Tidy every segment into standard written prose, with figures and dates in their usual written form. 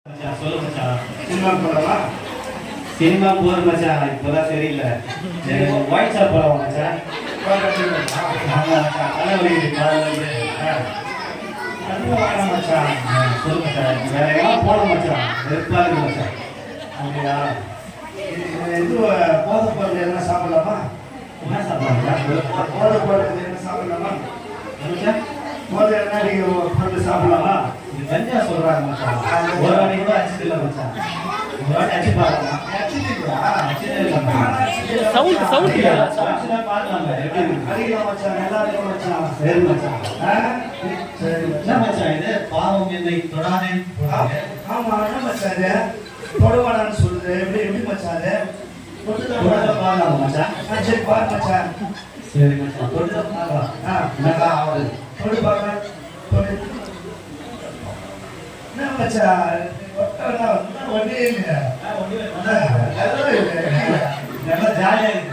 சொல்லு மச்சான். Cinema போறவா? Cinema போற மச்சான் இப்போதான் சரியில்லை. எனக்கு ஒயிட் ஷாப் போறவா மச்சான். ஆமா மச்சான், தலை வலிக்குது காலையில இருந்து. அதுவும் வேணாம் மச்சான். சொல்லு மச்சான், வேற எங்கெல்லாம் போன மச்சான், வெறுப்பா இருக்கு மச்சான். அப்படியா? இது போதை பொருள் எதனா சாப்பிடலாமா? என்ன சாப்பிடலாம் மச்சான்? போதை பொருள் எதனா சாப்பிடலாமா? மச்சான் போதை எதனா நீங்க பொருள் சாப்பிடலாமா? இது கஞ்சா சொல்றாங்க மச்சான். ஒரு வாட்டி கூட அடிச்சது இல்லை மச்சான். ஒரு வாட்டி அடிச்சு பார்க்கலாம். அடிக்கலாம் மச்சான், நல்லா இருக்கும் மச்சான். சரி மச்சான். சரி என்ன மச்சான் இது பாவம் என்னை தொடாதே. ஆமா, என்ன மச்சான் இது? தொடுவாடான்னு சொல்லுது. எப்படி மச்சான் அது? தொட்டுதான் பார்க்கலாம் மச்சான். சரி பாரு மச்சான். சரி மச்சான், தொட்டுதான் பார்க்கலாம். என்னக்கா ஆகுது? தொடு பார்க்கலாம். தொடு. என்ன மச்சான்? ஒன்றே இல்லை. நல்லா ஜாலியா இருக்கு.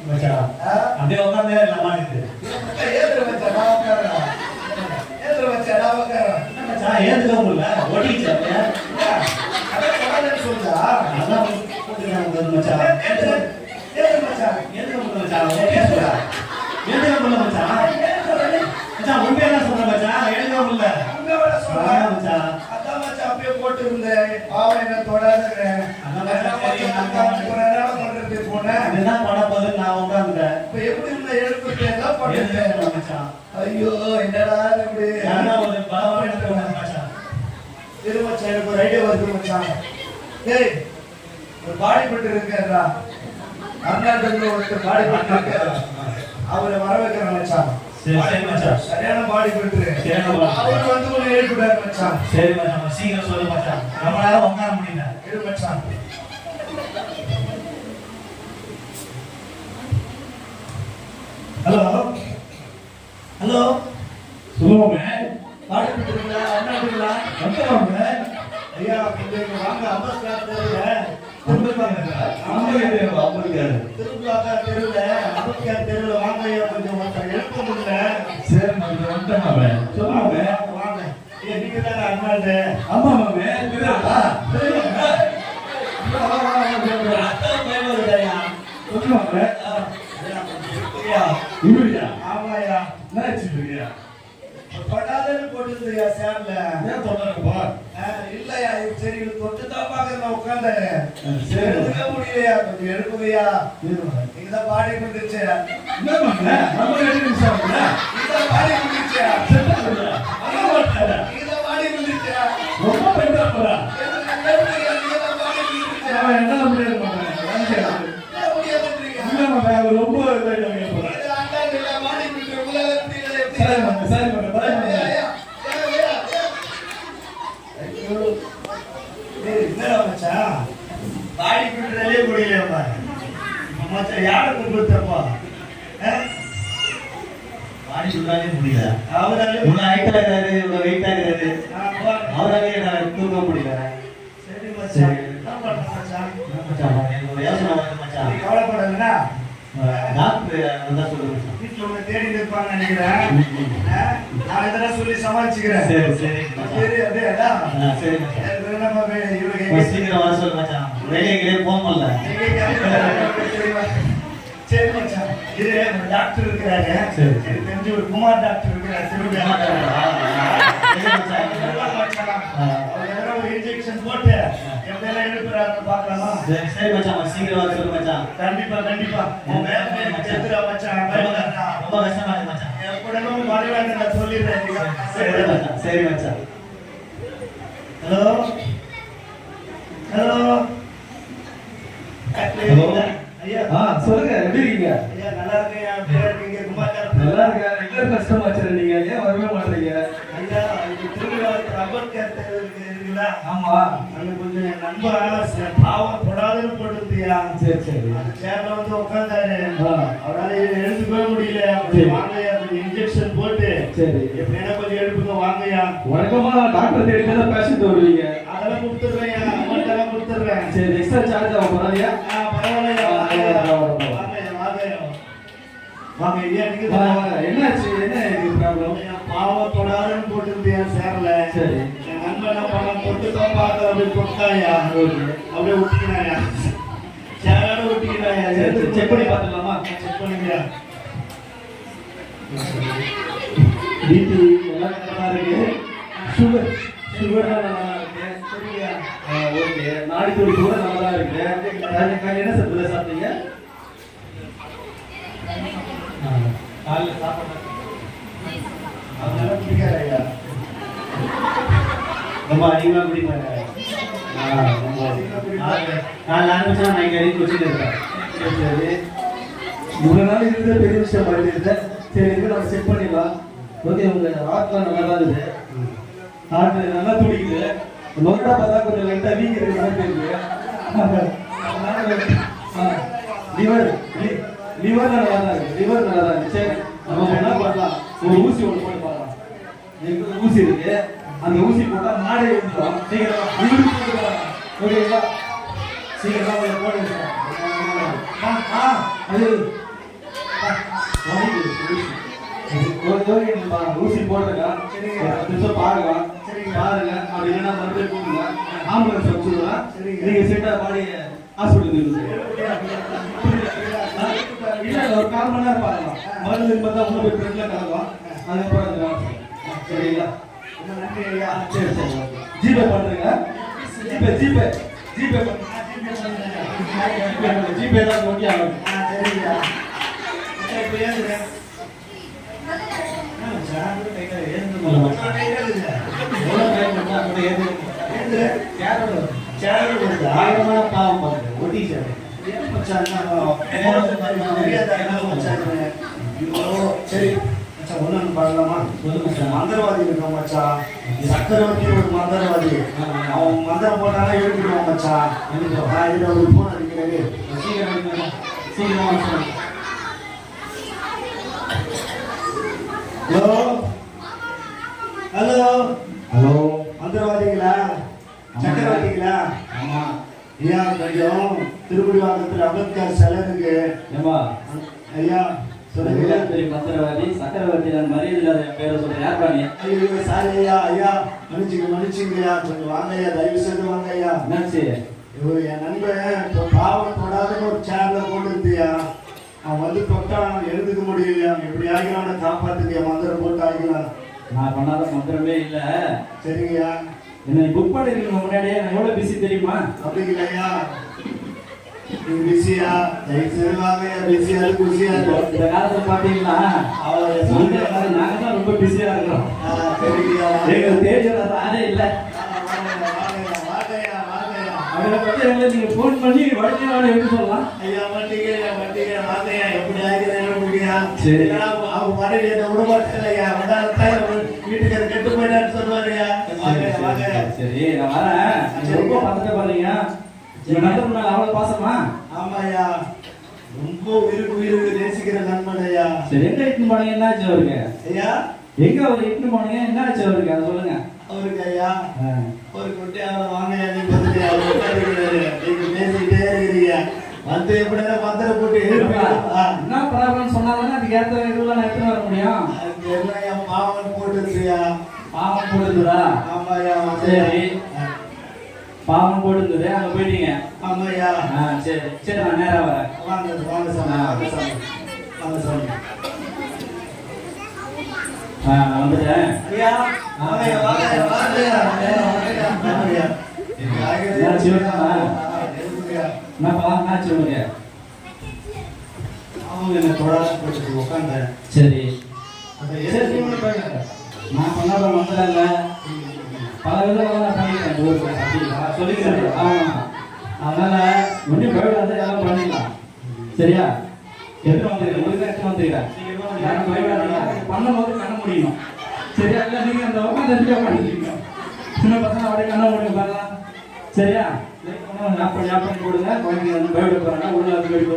மச்சான் அப்படியே உட்காந்தே இல்லாம இருக்கு. மச்சான் ஏதுக்க முடியல ஓட்டிச்சு அப்படியே. அதான் போட்டுருக்காங்க மச்சான். ஏதுக்க முடியல மச்சான். ஏதுக்க முடியல மச்சான். மச்சான் உண்மையெல்லாம் சொல்ற மச்சான், ஏதுக்க முடியல மச்சான். போட்டு இருந்தேன் பாவம் என்ன தொடாத போனேன். இதுதான் பண்ண போது நான் உட்காந்துட்டேன். இப்ப எப்படி இருந்த எழுப்பு எல்லாம் பண்ணிட்டேன் மச்சான். ஐயோ என்னடா இப்படி ஒரு பலமா எடுத்து மச்சான். இரு மச்சான், எனக்கு ஒரு ஐடியா வருது மச்சான். டேய், ஒரு பாடி பில்டர் இருக்காரா, அண்ணாடத்துல ஒருத்தர் பாடி பில்டர் இருக்காரு, அவரை வர வைக்கிறேன் மச்சான். சரி மச்சான். சரியான பாடி பில்டர். சரியான அவர் வந்து ஒரு எழுப்பிட்டாரு மச்சான். சரி மச்சான், சீக்கிரம் சொல்லு மச்சான், ரொம்ப நேரம் உட்கார முடியல. இரு மச்சான். ஹலோ ஹலோ, சொல்லுவோமே. பாடி பில்டருங்களா, அண்ணாடங்களா? வந்துடுவாங்க. ஐயா கொஞ்சம் வாங்க, அம்பஸ்கார் தெருவுல திருவிழாக்கார் தெருவுல அம்பஸ்கார் தெருவுல வாங்க ஐயா, கொஞ்சம் ஒருத்தர் எழுப்ப முடியல. சரி நான் வந்துட்டேன். சொல்லுவாங்க. வாங்க. நீங்க தானே அண்ணாடு? ஆமா மாமே. சொல்லுவாங்க. இவரியா? ஆமாயா. என்ன வச்சுருக்கியா? படாதன்னு போட்டுருந்தியா சேர்ல? ஏன் தொடருப்பா? இல்லையா, சரி இது தொட்டு தான் பாக்குறேன் உட்காந்தேன். சரி எடுத்துக்க முடியலையா, கொஞ்சம் எடுக்குதையா. நீங்க தான் பாடி கொடுத்துச்சு. என்ன பண்ண? நம்ம 2 நிமிஷம் ஆகுதா? நீங்க தான் பாடி கொடுத்துச்சு. நீங்க தான் பாடி கொடுத்துச்சு. ரொம்ப பெருசா போறா. நீங்க தான் பாடி கொடுத்துச்சு. அவன் என்ன முடியாது மாமே. இல்ல மாமே, அவன் ரொம்ப இதாயிட்டாங்க போறா. சரி மாமே, சரி மாமே, பாய் மாமே. என்னடா மச்சான், பாடி பில்டரே முடியலையாப்பா. மச்சான் யாரை கூப்பிடுறப்பா? பாடி சொல்றாலே முடியல. அவராலே உன்னை ஹைட்டா இருக்காரு, இவ்வளவு வெயிட்டா இருக்காரு. அவராலே நான் தூக்க முடியல. சரி மச்சான், என்ன பண்ற மச்சான்? மச்சான், எனக்கு ஒரு யோசனை வருது மச்சான். நீ கவலைப்படாதா, டாக்டர் வந்தா சொல்லுங்க மச்சான். வீட்டுல உன்னை தேடி இருப்பான்னு நினைக்கிறேன். நான் இதெல்லாம் சொல்லி சமாளிச்சுக்கிறேன். சரி சரி மச்சான். சரி அதே அதான் சரி மச்சான். நம்ம இவருக்கு சீக்கிரம் வர சொல்லு மச்சான். வெளியே போக முடியல. சரி மச்சான், இது ஒரு டாக்டர் இருக்கிறாங்க. சரி. எனக்கு தெரிஞ்சு ஒரு குமார் டாக்டர் இருக்கிறார் திருவிழா. ஒரு இன்ஜெக்ஷன் போட்டு எப்படியெல்லாம் எழுப்புறாருன்னு பார்க்கலாமா? சரி மச்சான், சீக்கிரம் வர சொல்லு மச்சான். கண்டிப்பா கண்டிப்பா. உன் வேலையை செத்துறா மச்சான், பயப்படாதடா. ரொம்ப கஷ்டமா இருக்கு மச்சான். எப்படனும் மறைவாங்க நான் சொல்லிடுறேன். சரி மச்சான், சரி மச்சான். Hello hello hello. ஐயா சொல்லுங்க, எப்படி இருக்கீங்க? ஐயா நல்லா இருக்கேன். பேர் இருக்கீங்க குமார் டாக்டர். நல்லா இருக்கேன். ரெகுலர் கஸ்டமர் நீங்க, ஏன் வரவே மாட்டீங்க? ஐயா இது திருவிழாவுக்கு ரப்பர் கேர் இருக்குங்களா? ஆமா. அங்க கொஞ்சம் என் நண்பர் பாவம் தொடாதுன்னு போட்டுருந்தியா. சரி சரி. அந்த சேர்ல வந்து உட்காந்தாரு. ஆ. அவரால் எழுந்துக்கவே முடியல. சரி. வாங்கய்யா, கொஞ்சம் இன்ஜெக்ஷன் போட்டு சரி. எப்படின்னா கொஞ்சம் எழுப்புங்க வாங்கய்யா. வழக்கமா டாக்டர் தேடி தான் பேஷண்ட் வருவீங்க. அதெல்லாம் கொடுத்துட்றேன், அமௌண்ட் எல்லாம் கொடுத்துட்றேன். சரி, எக்ஸ்ட்ரா சார்ஜ் ஆகும் பரவாயில்லையா? பரவாயில்லையா, வாங்கய்யா வாங்கய்யா வாங்கய்யா. வாங்க ஐயா நீங்க என்னாச்சு? என்ன இது ப்ராப்ளம்? பாவத்தோடாதுன்னு போட்டுருந்தியா சேர்ல. சரி. என் நண்பன் என்ன பண்ண தொட்டுதான் பார்த்து அப்படியே தொட்டாயா, அப்படியே ஒட்டிக்கினாயா, சேரோட ஒட்டிக்கினாயா. செக் பண்ணி பார்த்துக்கலாமா? செக் பண்ணுங்கயா. பிபி எல்லாம் நல்லா இருக்கு. சுகர் நல்லா இருக்கு. சரியா? ஓகே. நாடி துடி கூட நல்லா இருக்கு. என்ன சாப்பிட சாப்பிட்டீங்க? காலைல சாப்பிட்டேன். அதனால பிடிக்காதயா. ரொம்ப அதிகமாக குடிப்பாங்க. நான் ஆரம்பிச்சா நான் இங்கே வரைக்கும் வச்சுட்டு இருக்கேன். சரி, இவ்வளோ நாள் இருக்கிறது பெரிய விஷயம் பண்ணிட்டு. சரி, இது நம்ம செக் பண்ணிடலாம். ஓகே, உங்கள் ஹார்ட்லாம் நல்லா தான் இருக்குது. ஹார்ட் நல்லா துடிக்குது. நோட்டா பார்த்தா கொஞ்சம் லைட்டாக வீக் இருக்கிற மாதிரி தெரியுது. லிவர் நல்லா தான் இருக்கு. லிவர் நல்லா தான் இருக்கு. சரி, நம்ம என்ன பண்ணலாம்? ஒரு ஊசி ஒன்று போட்டு பார்க்கலாம். எங்களுக்கு ஊசி இருக்கு. அந்த ஊசி போட்டா மாடே எடுத்துக்கலாம். சீக்கிரமா ஓகேங்களா? சீக்கிரமா போய் போடுங்க. அது ஊசி போட்டுக்கலாம். பாருங்க பாருங்க. அப்படி இல்லைன்னா மறுபடியும் கூப்பிடுங்க. ஆம்புலன்ஸ் வச்சுருவேன். நீங்க சீட்டா பாடி ஹாஸ்பிட்டலுக்கு இல்லை, ஒரு 4 மணி நேரம் பார்க்கலாம். மருந்து பார்த்தா உள்ள போய் ஃப்ரெண்ட்ல கலக்கலாம். அதுக்கப்புறம் சரிங்களா? சரி சரி, ஜிபே பண்ணுறீங்க. ஜிபே ஜிபே தான் ஓகே ஆகும். சரியா? இப்போ ஆயிரமான பாவம் பாருங்க. ஒட்டி சார் சரி ஒன்னு பண்ணலாமா? மந்திரவாதி இருக்கான் மச்சான். சக்கரவர்த்தி ஒரு மந்திரவாதி. அவன் மந்திரம் போட்டாலும் எழுப்பிடுவான் மச்சான். இதுல ஒரு போன் அடிக்கிறது. ஹலோ ஹலோ ஹலோ, மந்திரவாதிகளா? சக்கரவர்த்திகளா? ஆமா. ஐயா கொஞ்சம் திருப்படிவாக்கத்தில் அம்பேத்கர் சிலை இருக்கு. ஏமா ஐயா சொல்லுங்க. பெரிய மந்திரவாதி சக்கரவர்த்தி நான் மரியாதை இல்லாத பேரை சொல்றேன். யார் பாணி? ஐயோ சாரி ஐயா. ஐயா மன்னிச்சுங்கய்யா. கொஞ்சம் வாங்க ஐயா, தயவு செய்து வாங்க ஐயா. என்னாச்சு? ஐயோ என் நண்பன் இப்போ பாவம் தொடாதுன்னு ஒரு சேர்ல போட்டுருந்தியா. அவன் வந்து தொட்டான், எழுதுக்க முடியலையா. எப்படி ஆகினான்னு காப்பாத்துக்கியா. மந்திரம் போட்டு ஆகிக்கலாம். நான் பண்ணாத மந்திரமே இல்லை. சரிங்கய்யா. என்ன புக் பண்ணிருக்கீங்க முன்னாடியே? நான் எவ்வளோ பிஸி தெரியுமா? அப்படிங்களையா? நீங்க பிஸியா? தயவு செய்து வாங்க ஐயா. பிஸியா இருக்கு, பிஸியா இருக்கு. இந்த காலத்துல பாத்தீங்கன்னா நாங்க தான் ரொம்ப பிஸியா இருக்கிறோம். எங்க தேஜோட ஆளே இல்லை. அவரை பத்தி நீங்க போன் பண்ணி வழக்கினாலும் எப்படி சொல்லலாம்? ஐயா மாட்டீங்க வாங்கய்யா. எப்படி ஆகிறேன் சரி. அவங்க மனைவி என்ன விட மாட்டேங்கய்யா. வீட்டுக்கு கெட்டு போயிட்டான்னு சொல்லுவாருயா. சரி, நான் வரேன். ரொம்ப பக்கத்துல பாருங்க. நண்பர் மேல அவ்வளவு பாசமா? ஆமாய்யா, ரொம்ப உயிருக்கு நேசிக்கிற நண்பன் ஐயா. சரி, எங்க இட்டுன்னு போனீங்க? என்னாச்சு அவருக்கு? ஐயா எங்க அவர் இட்டுன்னு போனீங்க? என்னாச்சு அவருக்கு? அதை சொல்லுங்க. அவருக்கு ஐயா ஒரு குட்டியால வாங்கய்யா. நீ வந்துட்டு அவர் உட்காந்துக்கிறாரு. நீங்க பேசிக்கிட்டே இருக்கிறீங்க. வந்து எப்படியா மந்திரம் போட்டு என்ன ப்ராப்ளம் சொன்னாலும் அதுக்கு ஏற்ற இதுல நான் எடுத்துன்னு வர முடியும். எல்லாம் பாவன் போட்டுருக்கியா. பாவம் போட்டுருந்தா? ஆமாய்யா. சரி, பாவம் போட்டுருந்தது. அங்க போயிட்டீங்க? ஆமாய்யா. சரி சரி, நான் நேரா வரேன். வாங்க வாங்க சாமி. வாங்க சாமி. நான் வந்துட்டேன். ஐயா வாங்கய்யா. வாங்கய்யா. என்னப்பா என்னாச்சு உனக்கு? அவங்க என்ன தொடாத போட்டு உட்காந்தேன். சரி, சரி நான் பண்ணாத மந்திரம் இல்லை. பல விதமாக நான் பண்ணிக்கிறேன். சொல்லிக்கிறேன். ஆமா, அதனால ஒன்றும் பயப்படாத, எல்லாம் பண்ணிடலாம். சரியா? எடுத்து வந்துக்கிறேன். உங்களுக்கு எடுத்து வந்துக்கிறேன். யாரும் பயப்படாதீங்க. பண்ணும்போது கண்ண முடியும். சரியா? இல்லை நீங்கள் அந்த உட்காந்து எடுத்துக்க பண்ணிக்கிறீங்க. சின்ன பசங்க அப்படியே கண்ண முடியும் பாருலாம். சரியா? ஞாபகம் போடுங்க. குழந்தைங்க வந்து பயப்பட போறாங்க. உள்ள வந்து போய்